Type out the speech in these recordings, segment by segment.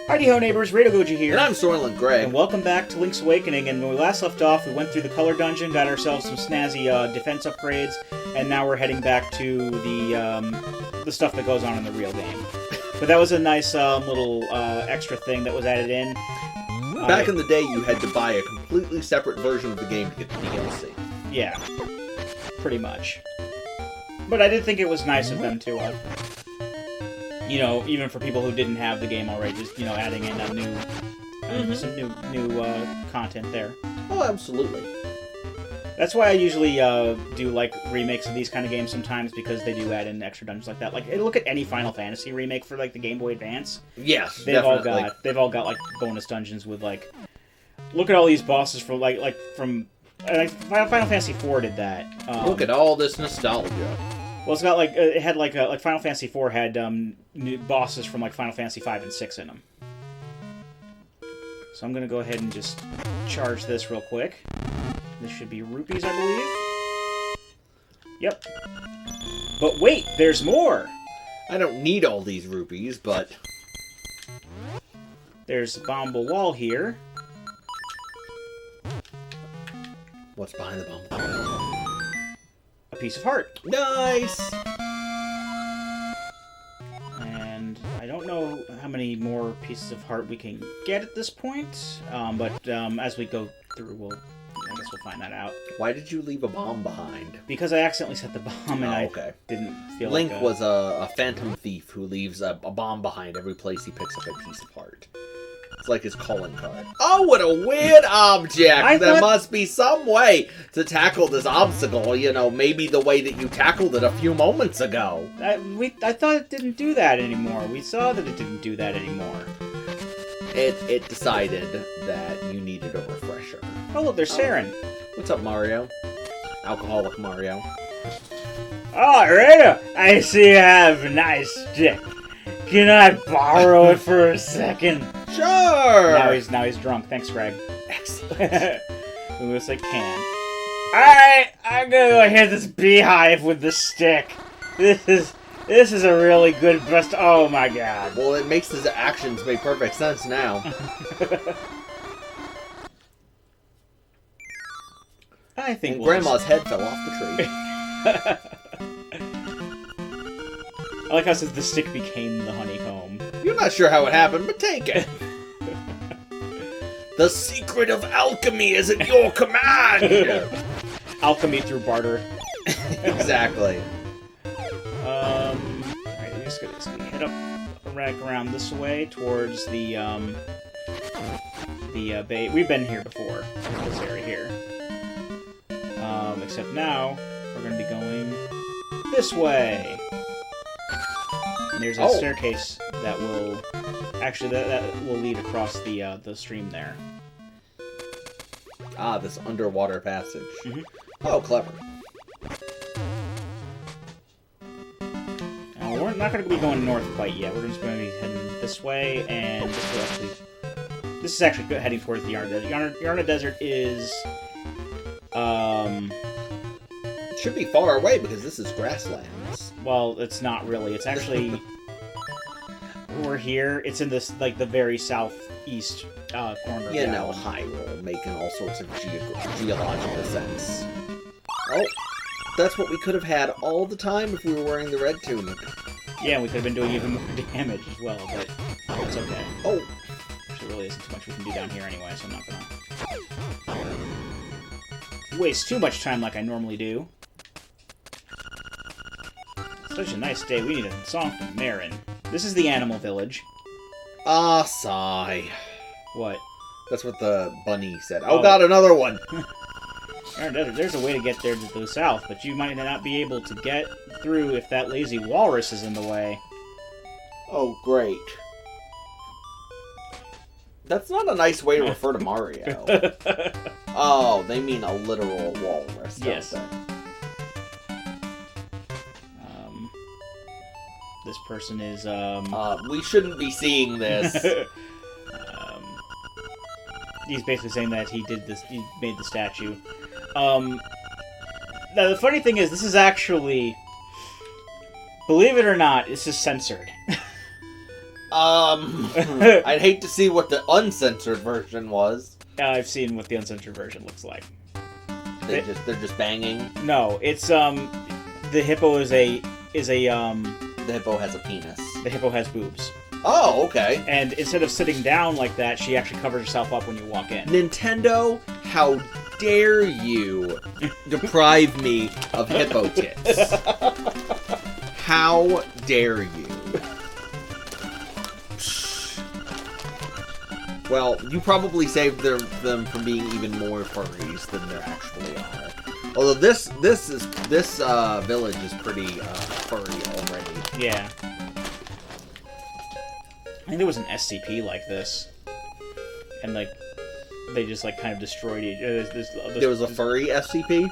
Heidi-ho neighbors, Radio Goji here. And I'm Soylent Grey. And welcome back to Link's Awakening. And when we last left off, we went through the color dungeon, got ourselves some snazzy defense upgrades, and now we're heading back to the stuff that goes on in the real game. But that was a nice little extra thing that was added in. Back in the day, you had to buy a completely separate version of the game to get the DLC. Yeah, pretty much. But I did think it was nice of them to, even for people who didn't have the game already, just, adding in a new, some new content there. Oh, absolutely. That's why I usually do, remakes of these kind of games sometimes, because they do add in extra dungeons like that. Like, look at any Final Fantasy remake for, the Game Boy Advance. Yes, they've all got bonus dungeons with, look at all these bosses from, from... Final Fantasy IV did that. Look at all this nostalgia. Well, it's got, it had, Final Fantasy IV had, new bosses from, Final Fantasy V and VI in them. So I'm gonna go ahead and just charge this real quick. This should be rupees, I believe. Yep. But wait, there's more! I don't need all these rupees, but... There's a bombable wall here. What's behind the bombable wall? A piece of heart. Nice! And I don't know how many more pieces of heart we can get at this point, but as we go through, I guess we'll find that out. Why did you leave a bomb behind? Because I accidentally set the bomb, and I didn't feel Link like was a phantom thief who leaves a bomb behind every place he picks up a piece of heart. It's like his calling card. Oh, what a weird object! There must be some way to tackle this obstacle, maybe the way that you tackled it a few moments ago. I thought it didn't do that anymore. We saw that it didn't do that anymore. It decided that you needed a refresher. Oh, look, there's Marin. What's up, Mario? Alcoholic Mario. Oh, Rita, I see you have a nice stick. Can I borrow it for a second? Sure! Now he's drunk. Thanks, Greg. Excellent. We looks like can. Alright, I'm gonna go hit this beehive with the stick. This is a really good bust. Oh my god. Well, it makes his actions make perfect sense now. I think Grandma's head fell off the tree. I like how it says the stick became the honeycomb. You're not sure how it happened, but take it. The secret of alchemy is at your command! Alchemy through barter. Exactly. Alright, we're just gonna head up around this way towards the bay. We've been here before, this area here. Except now, we're gonna be going this way. And there's a staircase that will... Actually, that will lead across the stream there. Ah, this underwater passage. Mm-hmm. Oh, clever. We're not going to be going north quite yet. We're just going to be heading this way, and this is actually heading towards the Yarna Desert. Yarna Desert is... It should be far away, because this is grasslands. Well, it's not really. It's actually... We're here. It's in this, the very southeast corner of the island. Hyrule, making all sorts of geological sense. Oh, that's what we could have had all the time if we were wearing the red tunic. Yeah, we could have been doing even more damage as well, but it's okay. Oh. There really isn't too much we can do down here anyway, so I'm not gonna waste too much time like I normally do. Such a nice day. We need a song from Marin. This is the animal village. Ah, sigh. What? That's what the bunny said. Oh god, another one! There's a way to get there to the south, but you might not be able to get through if that lazy walrus is in the way. Oh, great. That's not a nice way to refer to Mario. Oh, they mean a literal walrus, don't yes. they? This person is, we shouldn't be seeing this. He's basically saying that he made the statue. Now, the funny thing is, this is actually, believe it or not, this is censored. I'd hate to see what the uncensored version was. I've seen what the uncensored version looks like. They're just banging. No, it's the hippo is a The hippo has a penis. The hippo has boobs. Oh, okay. And instead of sitting down like that, she actually covers herself up when you walk in. Nintendo, how dare you deprive me of hippo tits? How dare you? Well, you probably saved them from being even more furries than there actually are. Although this village is pretty furry already. Yeah. I think there was an SCP like this, and like they just like kind of destroyed it. There was a furry SCP.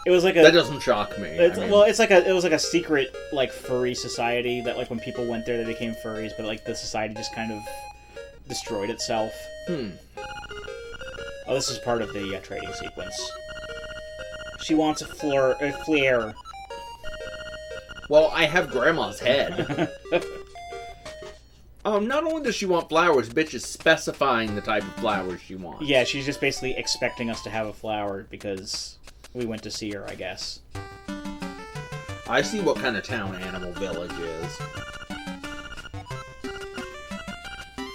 It was like a. That doesn't shock me. Well, it was like a secret like furry society that like when people went there they became furries, but like the society just kind of destroyed itself. Oh, this is part of the trading sequence. She wants a flare. Well, I have Grandma's head. Not only does she want flowers, bitch is specifying the type of flowers she wants. Yeah, she's just basically expecting us to have a flower because we went to see her, I guess. I see what kind of town Animal Village is.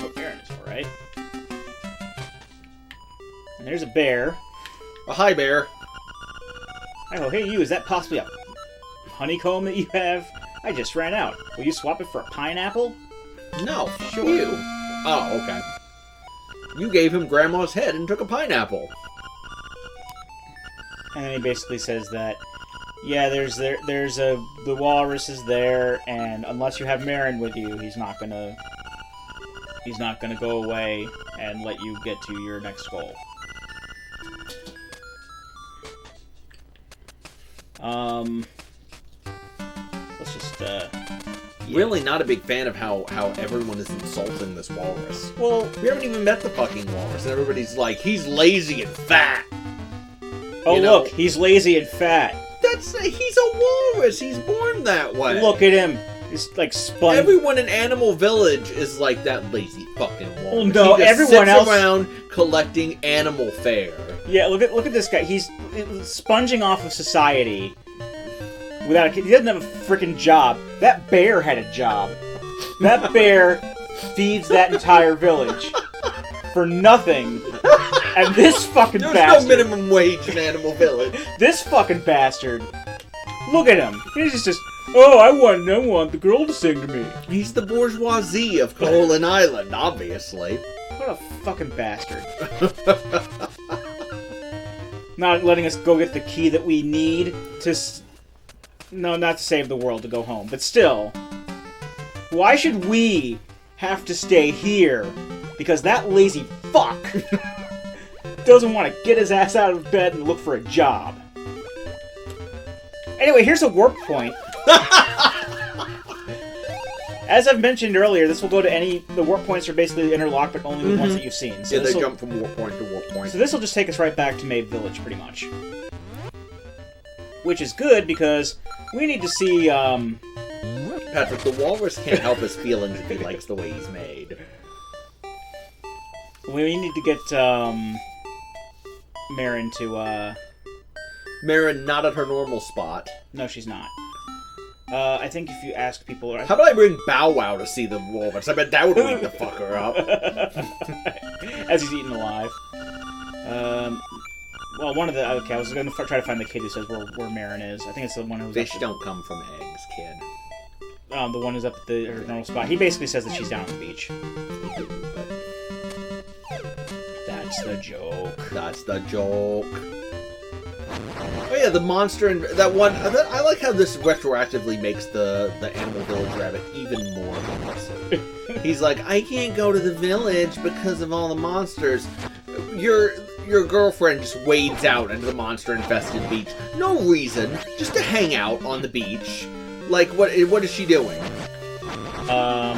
Oh, Marin is alright. And there's a bear. Oh, hi, bear. Oh, hey you, is that possibly a honeycomb that you have? I just ran out. Will you swap it for a pineapple? No, Sure. you. Oh, okay. You gave him Grandma's head and took a pineapple. And then he basically says that, yeah, the walrus is there, and unless you have Marin with you, he's not gonna go away and let you get to your next goal. Let's just yeah. Really not a big fan of how everyone is insulting this walrus. Well, we haven't even met the fucking walrus, and everybody's like, he's lazy and fat. Oh, look, he's lazy and fat. He's a walrus. He's born that way. Look at him. He's like spun. Everyone in Animal Village is like that lazy fucking walrus. Well, no, he just everyone sits else around collecting animal fare. Yeah, look at this guy. He's sponging off of society. He doesn't have a freaking job. That bear had a job. That bear feeds that entire village for nothing. And this fucking There's bastard. no minimum wage in Animal Village. This fucking bastard. Look at him. He's just, oh, I want the girl to sing to me. He's the bourgeoisie of Colin Island, obviously. What a fucking bastard. Not letting us go get the key that we need to... No, not to save the world, to go home. But still, why should we have to stay here? Because that lazy fuck doesn't want to get his ass out of bed and look for a job. Anyway, here's a warp point. As I've mentioned earlier, this will go to the warp points are basically interlocked, but only the ones that you've seen. So yeah, they jump from warp point to warp point. So this will just take us right back to Maeve Village, pretty much. Which is good, because we need to see, Patrick, the walrus can't help his feelings if he likes the way he's made. We need to get, Marin to, Marin not at her normal spot. No, she's not. I think if you ask people... How about I bring Bow Wow to see the walrus? I bet that would wake the fucker up. As he's eaten alive. Well, one of the... Okay, I was going to try to find the kid who says where Marin is. I think it's the one who's... Fish don't come from eggs, kid. The one who's up at her normal spot. He basically says that she's down on the beach. That's the joke. That's the joke. Oh yeah, the monster and that one. I like how this retroactively makes the Animal Village rabbit even more aggressive. He's like, I can't go to the village because of all the monsters. Your girlfriend just wades out into the monster-infested beach. No reason, just to hang out on the beach. Like, what is she doing?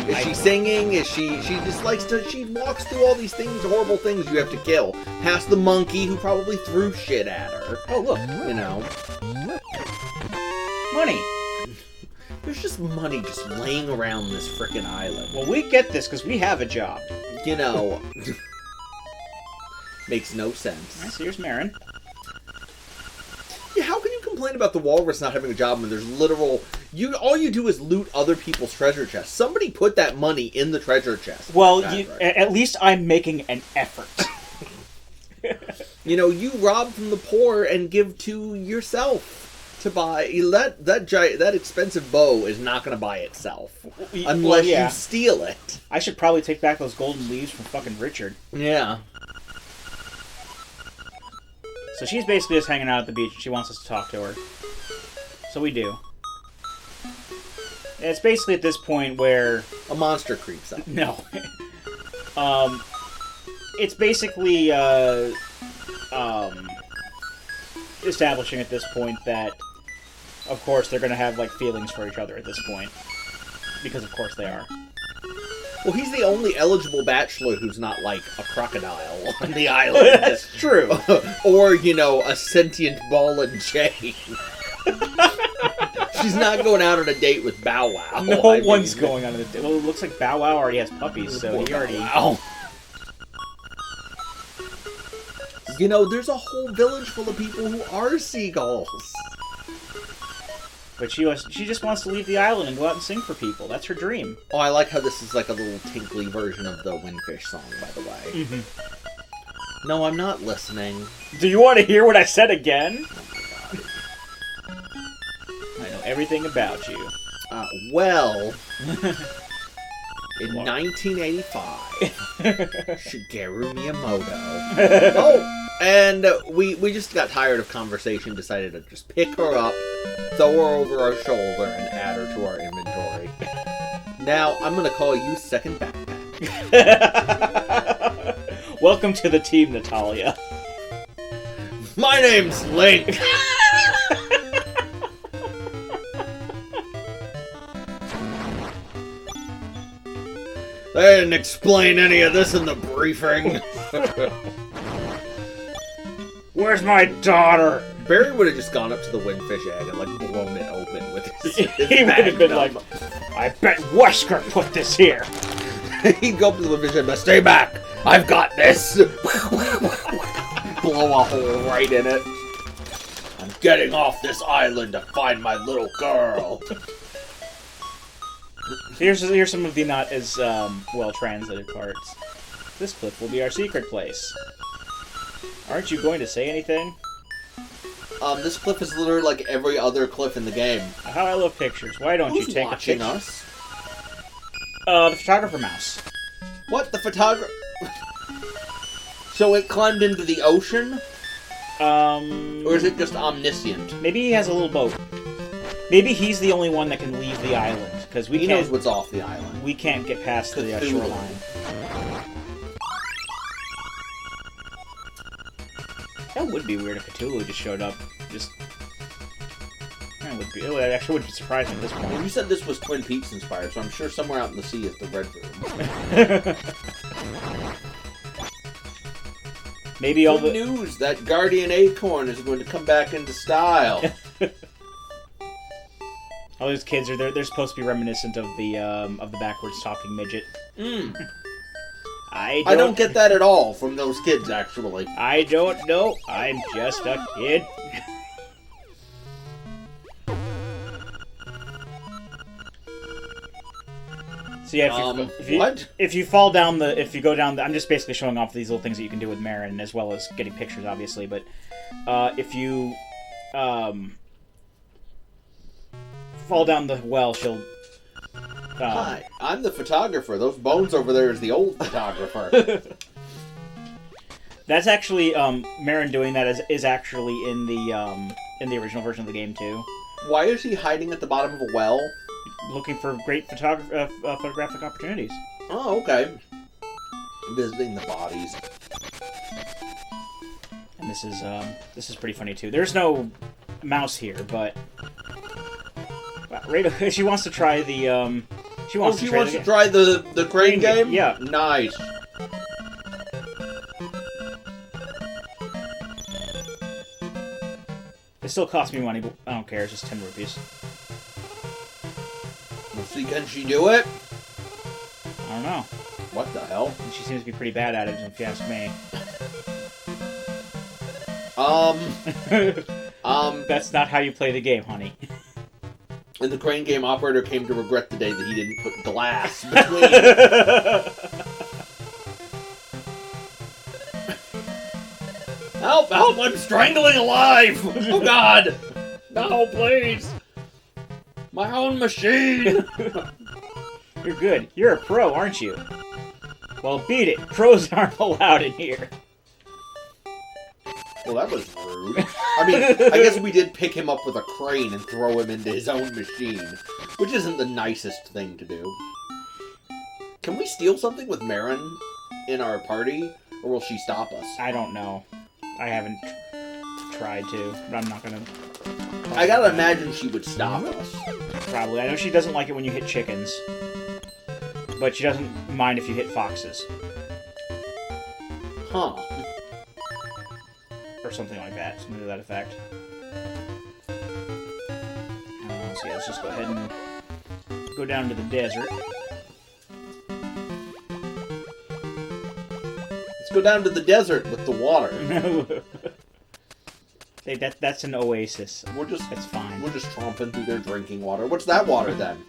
Is she singing? Is she just likes to, she walks through all these things, horrible things you have to kill. Past the monkey who probably threw shit at her. Oh, look. You know. Money. There's just money just laying around this frickin' island. Well, we get this because we have a job. You know, makes no sense. Alright, so here's Marin. Yeah, how can you complain about the walrus not having a job when there's literal... all you do is loot other people's treasure chests. Somebody put that money in the treasure chest. Well, at least I'm making an effort. You know, you rob from the poor and give to yourself to buy. That expensive bow is not going to buy itself unless you steal it. I should probably take back those golden leaves from fucking Richard. Yeah. So she's basically just hanging out at the beach and she wants us to talk to her. So we do. It's basically at this point where... A monster creeps up. No. It's basically establishing at this point that, of course, they're going to have like feelings for each other at this point. Because of course they are. Well, he's the only eligible bachelor who's not, like, a crocodile on the island. That's true. Or, you know, a sentient ball and chain. She's not going out on a date with Bow Wow. No one's going on a date. Well, it looks like Bow Wow already has puppies, so he already... Wow. You know, there's a whole village full of people who are seagulls. But she just wants to leave the island and go out and sing for people. That's her dream. Oh, I like how this is like a little tinkly version of the Windfish song, by the way. Mm-hmm. No, I'm not listening. Do you want to hear what I said again? Oh my god. I know everything about you. Well... In 1985, Shigeru Miyamoto. Oh, and we just got tired of conversation, decided to just pick her up, throw her over our shoulder, and add her to our inventory. Now, I'm going to call you Second Backpack. Welcome to the team, Natalia. My name's Link. They didn't explain any of this in the briefing. Where's my daughter? Barry would have just gone up to the Windfish egg and, like, blown it open with his He would have been like, I bet Wesker put this here. He'd go up to the Windfish egg and stay back. I've got this. Blow a hole right in it. I'm getting off this island to find my little girl. Here's some of the not as well translated parts. This cliff will be our secret place. Aren't you going to say anything? This cliff is literally like every other cliff in the game. How I love pictures. Why don't you take a picture? Us? The photographer mouse. What? The photographer? So it climbed into the ocean? Or is it just omniscient? Maybe he has a little boat. Maybe he's the only one that can leave the island. Because he knows what's off the island. We can't get past the shoreline. That would be weird if Cthulhu just showed up. That would be. It actually wouldn't surprise me at this point. Well, you said this was Twin Peaks inspired, so I'm sure somewhere out in the sea is the Red Room. Maybe all the news that Guardian Acorn is going to come back into style. All these kids are they're supposed to be reminiscent of the backwards talking midget. I don't get that at all from those kids, actually. I don't know. I'm just a kid. So yeah, if you fall down if you go down I'm just basically showing off these little things that you can do with Marin, as well as getting pictures, obviously. But if you fall down the well, she'll... Hi, I'm the photographer. Those bones over there is the old photographer. That's actually, Marin doing that is actually in the original version of the game, too. Why is he hiding at the bottom of a well? Looking for great photographic opportunities. Oh, okay. Visiting the bodies. And this is pretty funny, too. There's no mouse here, but... Rita, she wants to try the, She wants to try the crane game? Yeah. Nice. It still costs me money, but I don't care. It's just 10 rupees. See, can she do it? I don't know. What the hell? She seems to be pretty bad at it, if you ask me. That's not how you play the game, honey. And the crane game operator came to regret the day that he didn't put glass between. Help! Help! I'm strangling alive! Oh God! No, please! My own machine! You're good. You're a pro, aren't you? Well, beat it. Pros aren't allowed in here. Well, that was rude. I mean, I guess we did pick him up with a crane and throw him into his own machine, which isn't the nicest thing to do. Can we steal something with Marin in our party, or will she stop us? I don't know. I haven't tried to, but I'm not gonna... I gotta imagine she would stop us. Probably. I know she doesn't like it when you hit chickens. But she doesn't mind if you hit foxes. Huh. Or something like that. Something to that effect. So yeah, let's just go ahead and go down to the desert. Let's go down to the desert with the water. Hey, that's an oasis. That's fine. We're just tromping through their drinking water. What's that water then?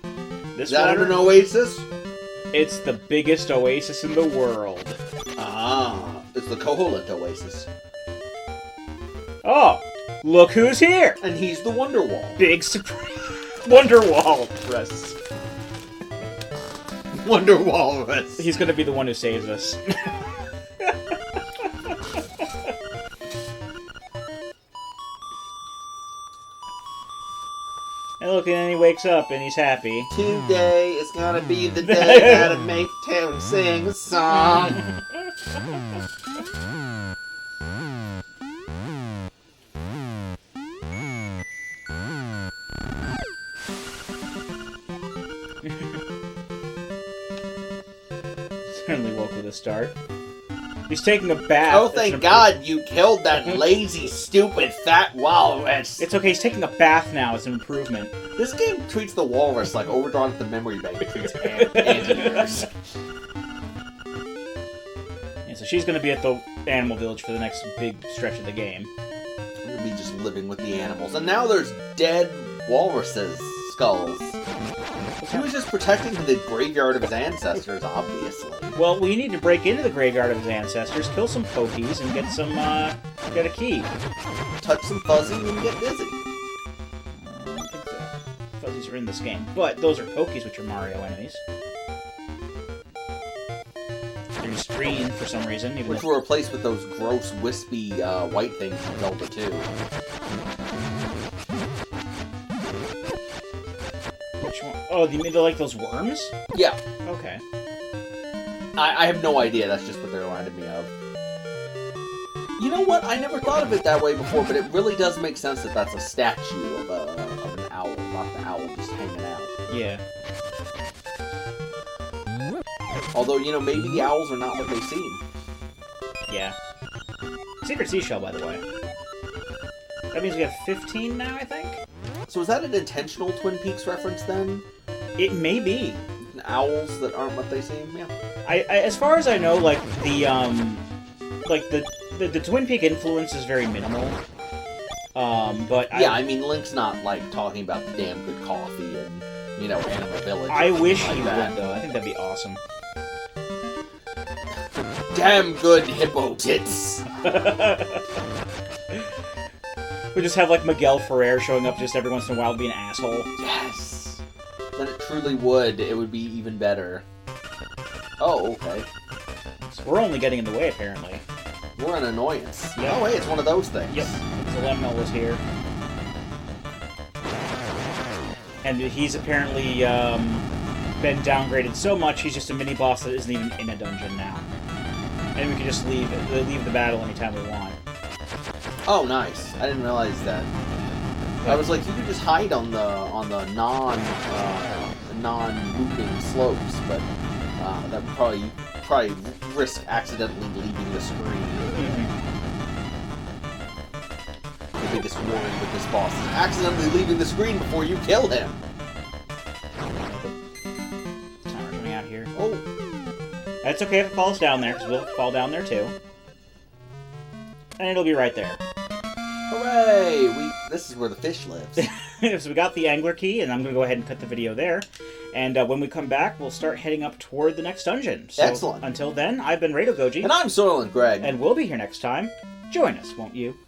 This Is that water? an oasis? It's the biggest oasis in the world. Ah, it's the Koholint Oasis. Oh, look who's here! And he's the Wonderwall. Big surprise. Wonderwall. Press. Wonderwalrus. He's gonna be the one who saves us. And look, and then he wakes up and he's happy. Today is gonna be the day that I make town sing a song. Certainly woke with a start. He's taking a bath. Oh, thank God you killed that lazy, stupid, fat walrus. It's okay, he's taking a bath now. It's an improvement. This game treats the walrus like Overdrawn at the Memory Bank treats anteaters. Yeah, so she's going to be at the animal village for the next big stretch of the game. We're going to be just living with the animals. And now there's dead walruses' skulls. He was just protecting the graveyard of his ancestors, obviously. Well, we need to break into the graveyard of his ancestors, kill some pokies, and get some, get a key. Touch some fuzzy and get dizzy. I don't think the fuzzies are in this game. But those are pokies, which are Mario enemies. They're just green for some reason. Which were replaced with those gross, wispy, white things from Zelda 2. Which one? Oh, you mean they're like those worms? Yeah. Okay. I have no idea, that's just what they reminded me of. You know what? I never thought of it that way before, but it really does make sense that that's a statue of an owl, not the owl just hanging out. Yeah. Although, you know, maybe the owls are not what they seem. Yeah. Secret seashell, by the way. That means we have 15 now, I think? So is that an intentional Twin Peaks reference, then? It may be. Owls that aren't what they seem? Yeah. I as far as I know, like, the Twin Peak influence is very minimal. But yeah, I mean, Link's not, like, talking about the damn good coffee and, you know, Animal Village. I wish he would, though. I think that'd be awesome. Damn good hippo tits! We just have, like, Miguel Ferrer showing up just every once in a while being an asshole. Yes! Then it truly would. It would be even better. Oh, okay. So we're only getting in the way, apparently. We're an annoyance. Yep. Oh, wait, it's one of those things. Yep. Zelemno was here. And he's apparently been downgraded so much, he's just a mini-boss that isn't even in a dungeon now. And we can just leave the battle anytime we want. Oh, nice. I didn't realize that. I was like, you could just hide on the non-moving slopes, but that would probably risk accidentally leaving the screen. Mm-hmm. The biggest worry with this boss is accidentally leaving the screen before you kill him. it's okay if it falls down there, because we'll fall down there too. And it'll be right there. Hooray! This is where the fish lives. So we got the angler key, and I'm going to go ahead and cut the video there. And when we come back, we'll start heading up toward the next dungeon. So excellent. Until then, I've been Rado Goji. And I'm Soylent Greg. And we'll be here next time. Join us, won't you?